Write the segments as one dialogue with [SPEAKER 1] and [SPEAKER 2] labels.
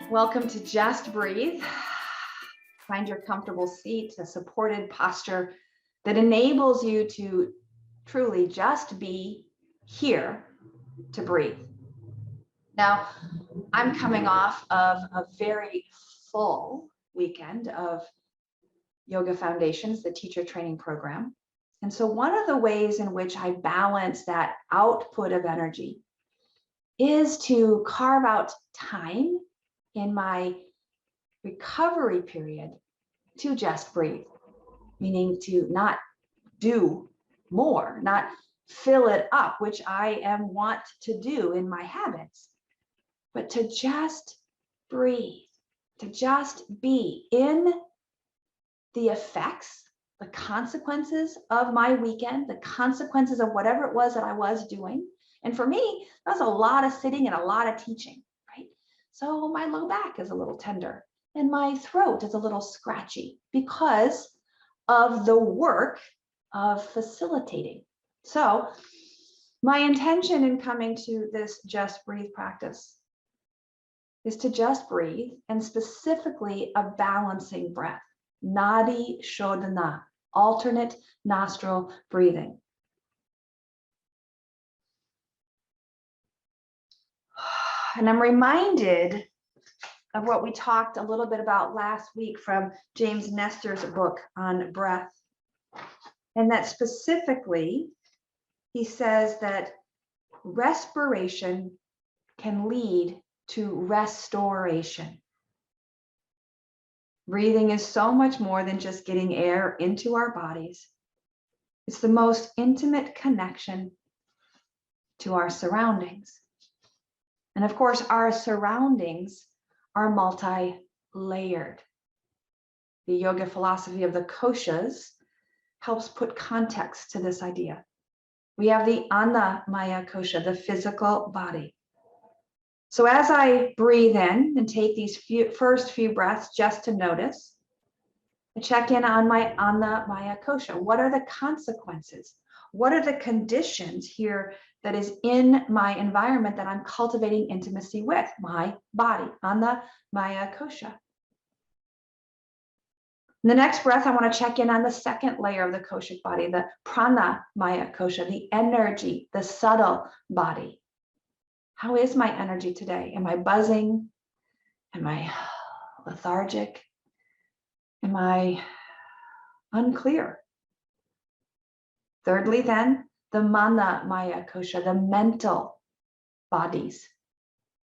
[SPEAKER 1] Welcome to Just Breathe. Find your comfortable seat, a supported posture that enables you to truly just be here to breathe. Now, I'm coming off of a very full weekend of Yoga Foundations, the teacher training program. And so one of the ways in which I balance that output of energy is to carve out time in my recovery period to just breathe, meaning to not do more, not fill it up, which I am wont to do in my habits, but to just breathe, to just be in the effects, the consequences of my weekend, the consequences of whatever it was that I was doing. And for me, that was a lot of sitting and a lot of teaching, right? So my low back is a little tender and my throat is a little scratchy because of the work of facilitating. So my intention in coming to this Just Breathe practice is to just breathe, and specifically a balancing breath, Nadi, Shodhana, alternate nostril breathing. And I'm reminded of what we talked a little bit about last week from James Nestor's book on breath. And that specifically, he says that respiration can lead to restoration. Breathing is so much more than just getting air into our bodies. It's the most intimate connection to our surroundings. And of course, our surroundings are multi-layered. The yoga philosophy of the koshas helps put context to this idea. We have the Annamaya kosha, the physical body. So as I breathe in and take these first few breaths just to notice, I check in on my Annamaya kosha. What are the consequences? What are the conditions here that is in my environment that I'm cultivating intimacy with? My body, Annamaya kosha. In the next breath, I want to check in on the second layer of the koshic body, the pranamaya kosha, the energy, the subtle body. How is my energy today? Am I buzzing? Am I lethargic? Am I unclear? Thirdly, then, the manamaya kosha, the mental bodies.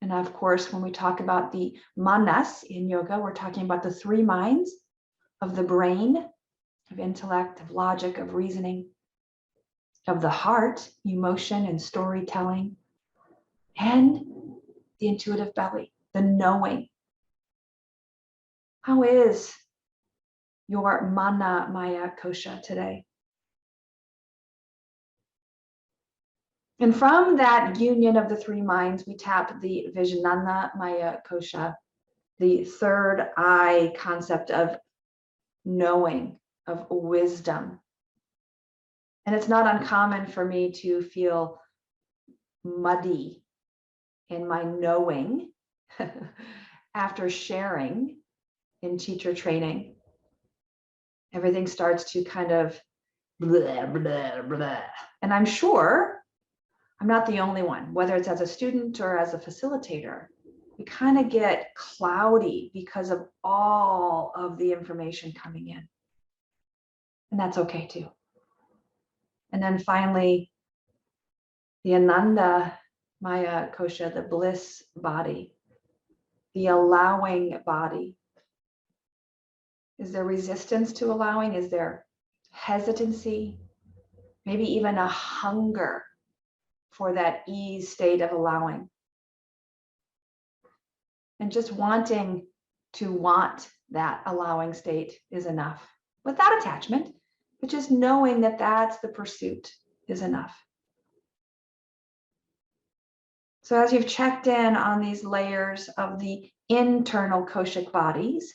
[SPEAKER 1] And of course, when we talk about the manas in yoga, we're talking about the three minds of the brain, of intellect, of logic, of reasoning, of the heart, emotion and storytelling, and the intuitive belly, the knowing. How is your manamaya kosha today? And from that union of the three minds, we tap the Vijnanamaya kosha, the third eye concept of knowing, of wisdom. And it's not uncommon for me to feel muddy in my knowing after sharing in teacher training. Everything starts to kind of blah, blah, blah. And I'm sure I'm not the only one, whether it's as a student or as a facilitator. We kind of get cloudy because of all of the information coming in. And that's okay too. And then finally, the Ananda Maya kosha, the bliss body, the allowing body. Is there resistance to allowing? Is there hesitancy? Maybe even a hunger for that ease state of allowing? And just wanting to want that allowing state is enough, without attachment, but just knowing that that's the pursuit is enough. So as you've checked in on these layers of the internal koshic bodies,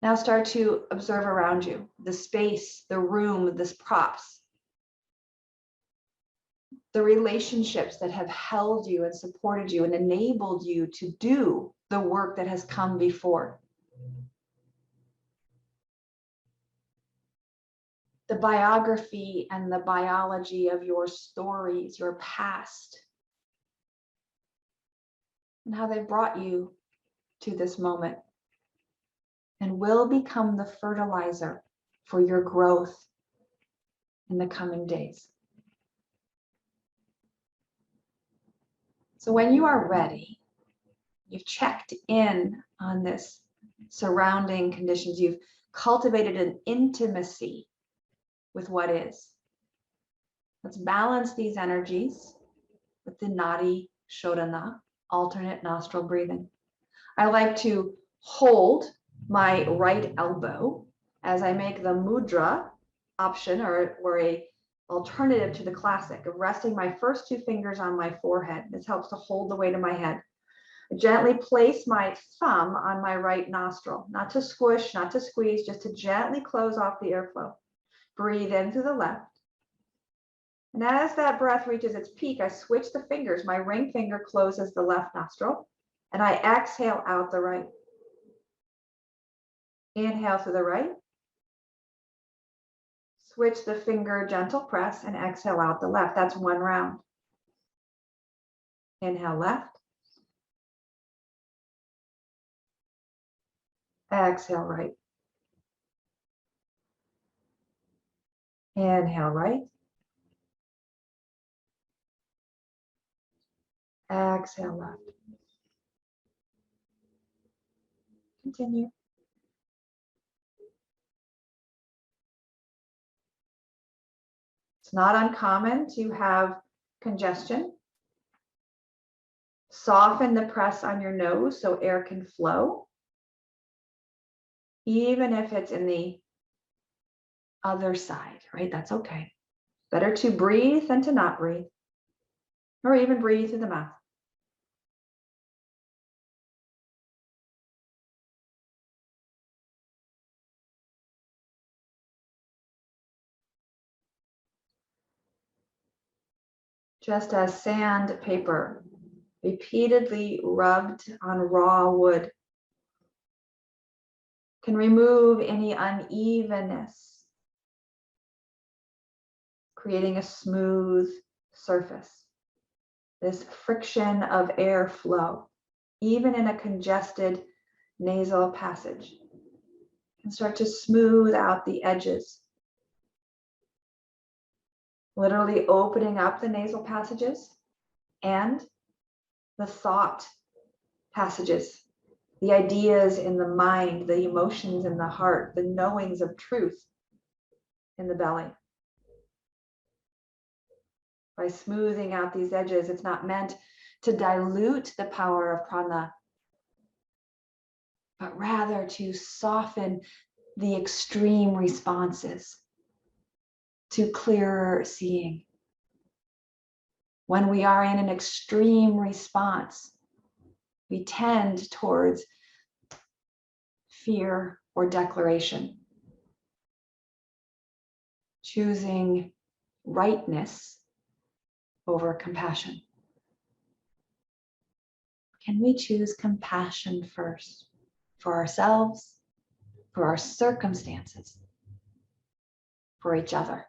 [SPEAKER 1] now start to observe around you, the space, the room, the props, the relationships that have held you and supported you and enabled you to do the work that has come before. The biography and the biology of your stories, your past, and how they brought you to this moment, and will become the fertilizer for your growth in the coming days. So when you are ready, you've checked in on this surrounding conditions, you've cultivated an intimacy with what is. Let's balance these energies with the Nadi, Shodhana, alternate nostril breathing. I like to hold my right elbow as I make the mudra option or a alternative to the classic of resting my first two fingers on my forehead. This helps to hold the weight of my head. I gently place my thumb on my right nostril, not to squish, not to squeeze, just to gently close off the airflow. Breathe in through the left. And as that breath reaches its peak, I switch the fingers. My ring finger closes the left nostril, and I exhale out the right. Inhale through the right. Switch the finger, gentle press, and exhale out the left. That's one round. Inhale left. Exhale right. Inhale right. Exhale left. Continue. It's not uncommon to have congestion. Soften the press on your nose so air can flow, even if it's in the other side, right? That's okay. Better to breathe than to not breathe, or even breathe through the mouth. Just as sandpaper repeatedly rubbed on raw wood can remove any unevenness, creating a smooth surface. This friction of airflow, even in a congested nasal passage, can start to smooth out the edges, literally opening up the nasal passages and the thought passages, the ideas in the mind, the emotions in the heart, the knowings of truth in the belly. By smoothing out these edges, it's not meant to dilute the power of prana, but rather to soften the extreme responses to clearer seeing. When we are in an extreme response, we tend towards fear or declaration, choosing rightness over compassion. Can we choose compassion first for ourselves, for our circumstances, for each other?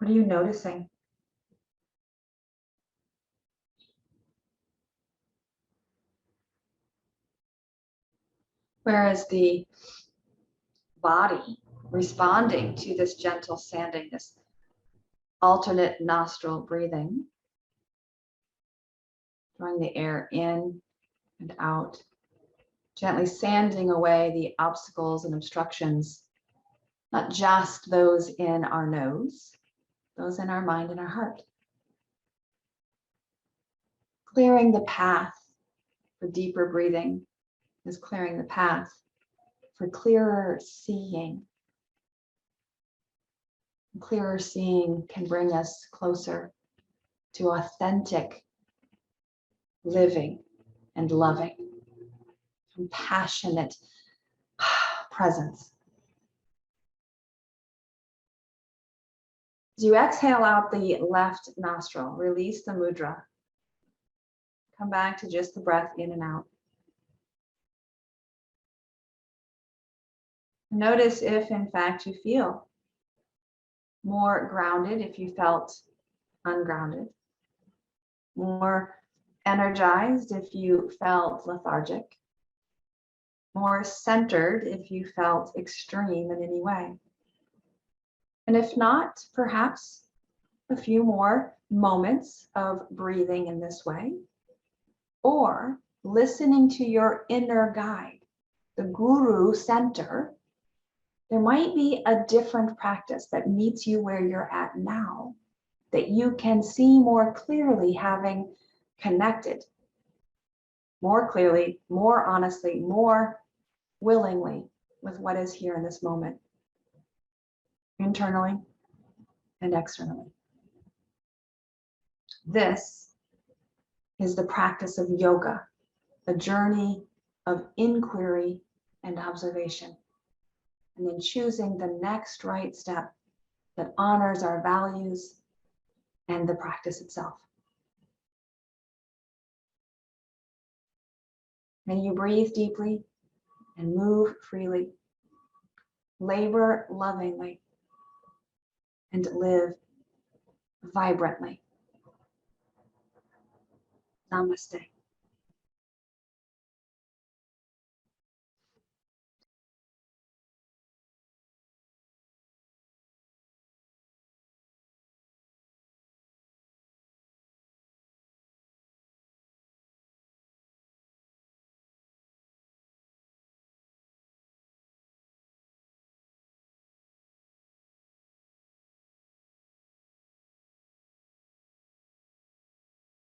[SPEAKER 1] What are you noticing? Where is the body responding to this gentle sanding, this alternate nostril breathing? Drawing the air in and out, gently sanding away the obstacles and obstructions, not just those in our nose, those in our mind and our heart. Clearing the path for deeper breathing is clearing the path for clearer seeing. Clearer seeing can bring us closer to authentic living and loving, compassionate presence. As you exhale out the left nostril, release the mudra. Come back to just the breath in and out. Notice if, in fact, you feel more grounded, if you felt ungrounded, more energized if you felt lethargic, more centered if you felt extreme in any way. And if not, perhaps a few more moments of breathing in this way, or listening to your inner guide, the guru center. There might be a different practice that meets you where you're at now, that you can see more clearly, having connected more clearly, more honestly, more willingly with what is here in this moment, internally and externally. This is the practice of yoga, a journey of inquiry and observation, and then choosing the next right step that honors our values and the practice itself. May you breathe deeply and move freely, labor lovingly, and live vibrantly. Namaste.